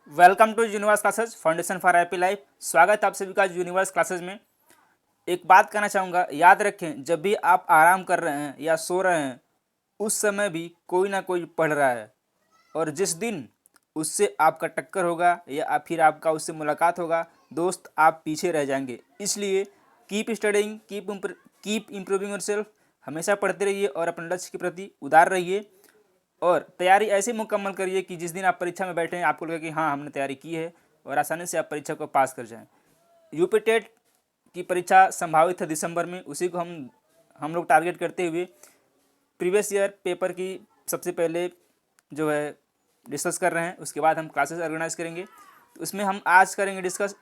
Welcome to universe classes foundation for happy life. स्वागत है आप सभी का यूनिवर्स क्लासेस में। एक बात कहना चाहूँगा, याद रखें जब भी आप आराम कर रहे हैं या सो रहे हैं उस समय भी कोई ना कोई पढ़ रहा है, और जिस दिन उससे आपका टक्कर होगा या फिर आपका उससे मुलाकात होगा दोस्त, आप पीछे रह जाएंगे। इसलिए keep studying, keep improving your self. हमेशा पढ़ते रहिए और अपने लक्ष्य के प्रति उदार रहिए और तैयारी ऐसे मुकम्मल करिए कि जिस दिन आप परीक्षा में बैठें आपको लगे कि हाँ हमने तैयारी की है और आसानी से आप परीक्षा को पास कर जाएं। यूपी टेट की परीक्षा संभावित है दिसंबर में, उसी को हम लोग टारगेट करते हुए प्रीवियस ईयर पेपर की सबसे पहले जो है डिस्कस कर रहे हैं। उसके बाद हम क्लासेस ऑर्गेनाइज करेंगे। तो उसमें हम आज करेंगे डिस्कस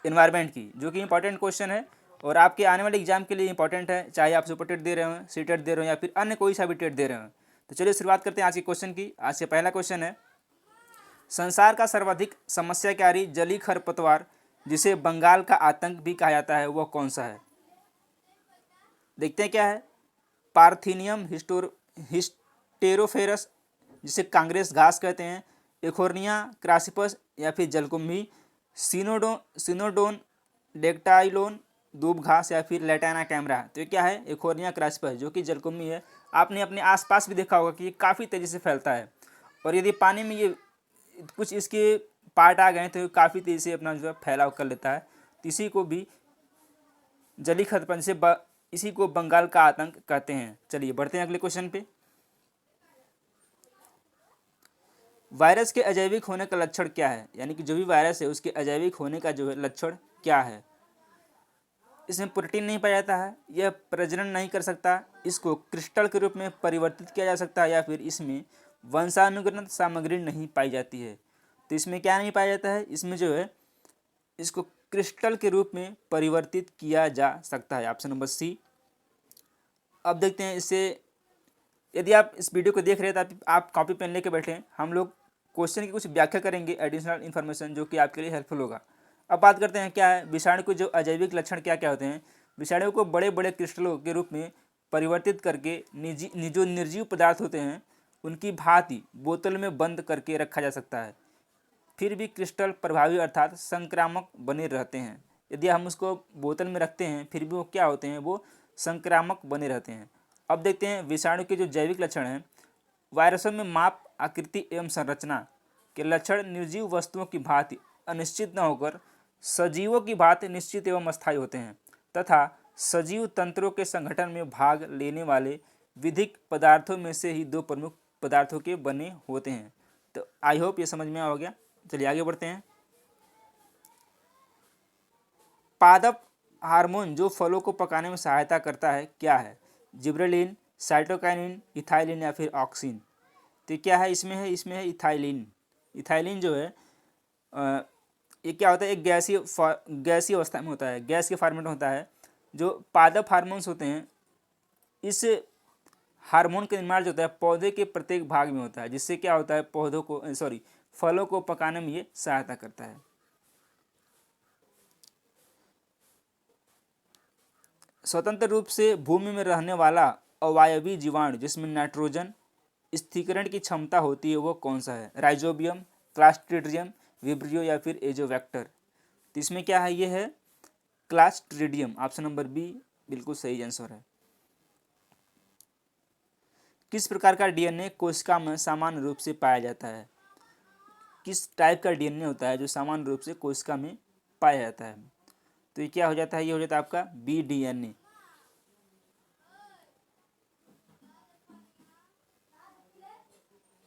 एनवायरनमेंट की, जो कि इंपॉर्टेंट क्वेश्चन है और आपके आने वाले एग्जाम के लिए इंपॉर्टेंट है, चाहे आप सुपर टेट दे रहे हो, सी टेट दे रहे हो या फिर अन्य कोई सा भी टेट दे रहे हो। तो चलिए शुरुआत करते हैं आज के क्वेश्चन की। आज से पहला क्वेश्चन है, संसार का सर्वाधिक समस्याकारी जलीय खरपतवार जिसे बंगाल का आतंक भी कहा जाता है वह कौन सा है? देखते हैं क्या है। पार्थीनियम हिस्टेरोफेरस जिसे कांग्रेस घास कहते हैं, एखोर्निया क्रासिपस या फिर जलकुंभी, सिनोडोन डेक्टाइलोन दूब घास या फिर लेटाना कैमरा। तो ये क्या है? एखोर्निया क्रासिपस, जो कि जलकुंभी है। आपने अपने आसपास भी देखा होगा कि ये काफ़ी तेज़ी से फैलता है और यदि पानी में ये कुछ इसके पार्ट आ गए तो काफ़ी तेज़ी से अपना जो है फैलाव कर लेता है। तो इसी को भी जलीय खरपतवार से इसी को बंगाल का आतंक कहते हैं। चलिए बढ़ते हैं अगले क्वेश्चन पे। वायरस के अजैविक होने का लक्षण क्या है? यानी कि जो भी वायरस है उसके अजैविक होने का जो है लक्षण क्या है? इसमें प्रोटीन नहीं पाया जाता है, यह प्रजनन नहीं कर सकता, इसको क्रिस्टल के रूप में परिवर्तित किया जा सकता है या फिर इसमें वंशानुगत सामग्री नहीं पाई जाती है। तो इसमें क्या नहीं पाया जाता है? इसमें जो है इसको क्रिस्टल के रूप में परिवर्तित किया जा सकता है। Option number C. अब देखते हैं इससे, यदि आप इस वीडियो को देख रहे हैं तो आप कॉपी पेन लेके बैठे, हम लोग क्वेश्चन की कुछ व्याख्या करेंगे, एडिशनल इन्फॉर्मेशन जो कि आपके लिए हेल्पफुल होगा। अब बात करते हैं क्या है विषाणु के जो अजैविक लक्षण क्या क्या होते हैं। विषाणु को बड़े बड़े क्रिस्टलों के रूप में परिवर्तित करके जो निर्जीव पदार्थ होते हैं उनकी भांति बोतल में बंद करके रखा जा सकता है। फिर भी क्रिस्टल प्रभावी अर्थात संक्रामक बने रहते हैं। यदि हम उसको बोतल में रखते हैं फिर भी वो क्या होते हैं? वो संक्रामक बने रहते हैं। अब देखते हैं विषाणु के जो जैविक लक्षण हैं। वायरसों में माप, आकृति एवं संरचना के लक्षण निर्जीव वस्तुओं की भांति अनिश्चित न होकर सजीवों की भांति निश्चित एवं अस्थायी होते हैं तथा सजीव तंत्रों के संगठन में भाग लेने वाले विधिक पदार्थों में से ही दो प्रमुख पदार्थों के बने होते हैं। तो आई होप ये समझ में आ गया। चलिए आगे बढ़ते हैं। पादप हार्मोन जो फलों को पकाने में सहायता करता है क्या है? जिब्रेलिन, साइटोकाइनिन, इथाइलिन या फिर ऑक्सिन। तो क्या है इसमें? इसमें है इथाइलिन। इथाइलिन जो है ये क्या होता है? एक गैसीय अवस्था में होता है, गैस के फॉर्मेट में होता है। जो पादप हार्मोन्स होते हैं, इस हार्मोन का निर्माण जो होता है पौधे के प्रत्येक भाग में होता है, जिससे क्या होता है फलों को पकाने में ये सहायता करता है। स्वतंत्र रूप से भूमि में रहने वाला अवायवीय जीवाणु जिसमें नाइट्रोजन स्थिरीकरण की क्षमता होती है वो कौन सा है? राइजोबियम, क्लास्ट्रिडियम, विब्रियो या फिर एजोवेक्टर। तो इसमें क्या है? ये है क्लास्ट्रिडियम। ऑप्शन नंबर बी बिल्कुल सही आंसर है। किस प्रकार का डीएनए कोशिका में सामान्य रूप से पाया जाता है? किस टाइप का डीएनए होता है जो सामान्य रूप से कोशिका में पाया जाता है? तो ये क्या हो जाता है? ये हो जाता है आपका बी डीएनए।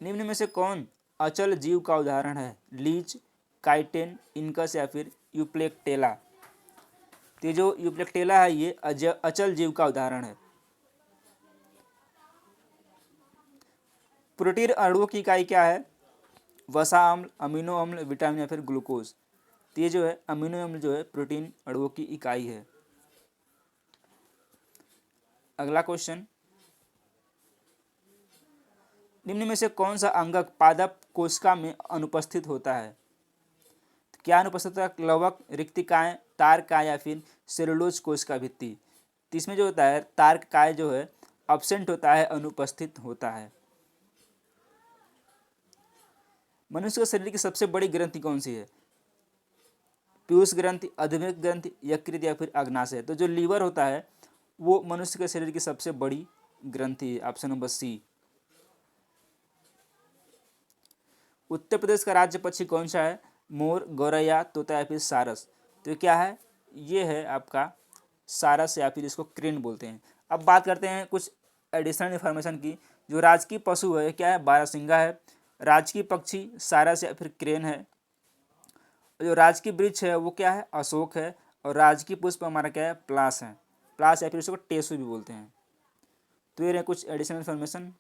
निम्न में से कौन अचल जीव का उदाहरण है? लीच, काइटेन, इनकस या फिर यूप्लेक्टेला। तो जो यूप्लेक्टेला है ये अचल जीव का उदाहरण है। प्रोटीन अणुओं की इकाई क्या है? वसा अम्ल, अमीनो अम्ल, विटामिन या फिर ग्लूकोज। तो ये जो है अमीनो अम्ल जो है प्रोटीन अणुओं की इकाई है। अगला क्वेश्चन, निम्न में से कौन सा अंगक पादप कोशिका में अनुपस्थित होता है? तो क्या अनुपस्थित होता है? लवक, रिक्तिकाएं, तारकाय या फिर सेलुलोज कोशिका भित्ति। तो इसमें जो होता है तारकाय जो है अब्सेंट होता है, अनुपस्थित होता है। मनुष्य के शरीर की सबसे बड़ी ग्रंथि कौन सी है? पीयूष ग्रंथि, अधोमुख ग्रंथि, यकृत या फिर अग्नाशय। तो जो लीवर होता है वो मनुष्य के शरीर की सबसे बड़ी ग्रंथि है। ऑप्शन नंबर सी। उत्तर प्रदेश का राज्य पक्षी कौन सा है? मोर, गौरैया, तोता या फिर सारस। तो क्या है? ये है आपका सारस या फिर इसको क्रेन बोलते हैं। अब बात करते हैं कुछ एडिशनल इन्फॉर्मेशन की। जो राजकीय पशु है क्या है? बारहसिंगा है। राजकीय पक्षी सारस या फिर क्रेन है। जो राजकीय वृक्ष है वो क्या है? अशोक है। और राजकीय पुष्प हमारा क्या है? प्लास है। प्लास या फिर इसको टेसु भी बोलते हैं। तो ये रहे कुछ एडिशनल इन्फॉर्मेशन।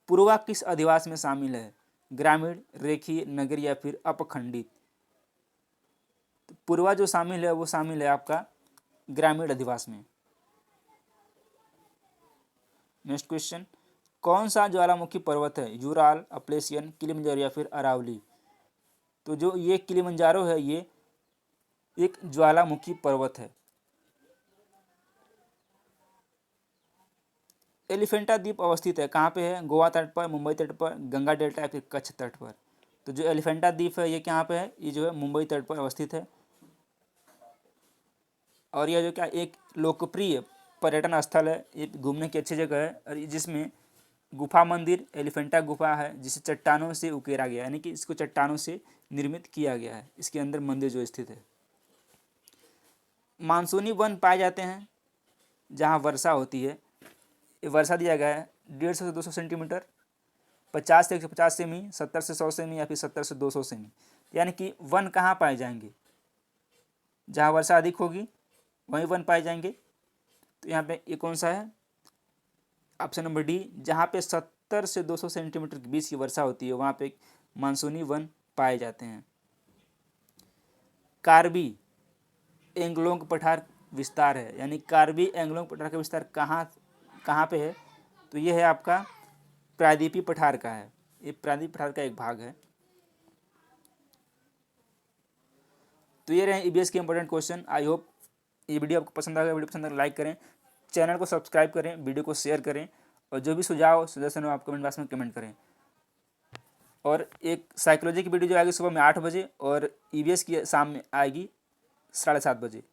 पूर्वा किस अधिवास में शामिल है? ग्रामीण, रेखीय, नगरीय या फिर अपखंडित। तो पूर्वा जो शामिल है वो शामिल है आपका ग्रामीण अधिवास में। नेक्स्ट क्वेश्चन, कौन सा ज्वालामुखी पर्वत है? यूराल, अपलेशियन, किलिमंजारो या फिर अरावली। तो जो ये किलिमंजारो है ये एक ज्वालामुखी पर्वत है। एलिफेंटा द्वीप अवस्थित है कहाँ पे है? गोवा तट पर, मुंबई तट पर, गंगा डेल्टा या फिर कच्छ तट पर। तो जो एलिफेंटा द्वीप है ये कहाँ पे है? ये जो है मुंबई तट पर अवस्थित है। और यह जो क्या एक लोकप्रिय पर्यटन स्थल है, ये घूमने की अच्छी जगह है। और जिसमें गुफा मंदिर, एलिफेंटा गुफा है जिसे चट्टानों से उकेरा गया है, यानी कि इसको चट्टानों से निर्मित किया गया है। इसके अंदर मंदिर जो स्थित है। मानसूनी वन पाए जाते हैं जहाँ वर्षा होती है। ये वर्षा दिया गया है 150 से 200 सेंटीमीटर, 50 से 150 सेमी, 70 से 100 सेमी या फिर 70 से 200 सेमी। यानी कि वन कहाँ पाए जाएंगे? जहाँ वर्षा अधिक होगी वहीं वन पाए जाएंगे। तो यहाँ पे ये कौन सा है? Option number D. जहाँ पे 70 से 200 सेंटीमीटर के बीच की वर्षा होती है वहाँ पे मानसूनी वन पाए जाते हैं। कार्बी एंग्लोंग पठार विस्तार है, यानी कार्बी एंग्लोंग पठार का विस्तार कहाँ पे है? तो ये है आपका प्रायद्वीपीय पठार का है। ये प्रायद्वीपीय पठार का एक भाग है। तो ये रहे ईबीएस के इंपॉर्टेंट क्वेश्चन। आई होप ये वीडियो आपको पसंद आएगा। वीडियो पसंद आए लाइक करें, चैनल को सब्सक्राइब करें, वीडियो को शेयर करें और जो भी सुझाव सजेशन हो आप कमेंट बॉक्स में कमेंट करें। और एक साइकोलॉजी की वीडियो जो आएगी सुबह में 8 बजे और ईबीएस की शाम में आएगी 7:30 बजे।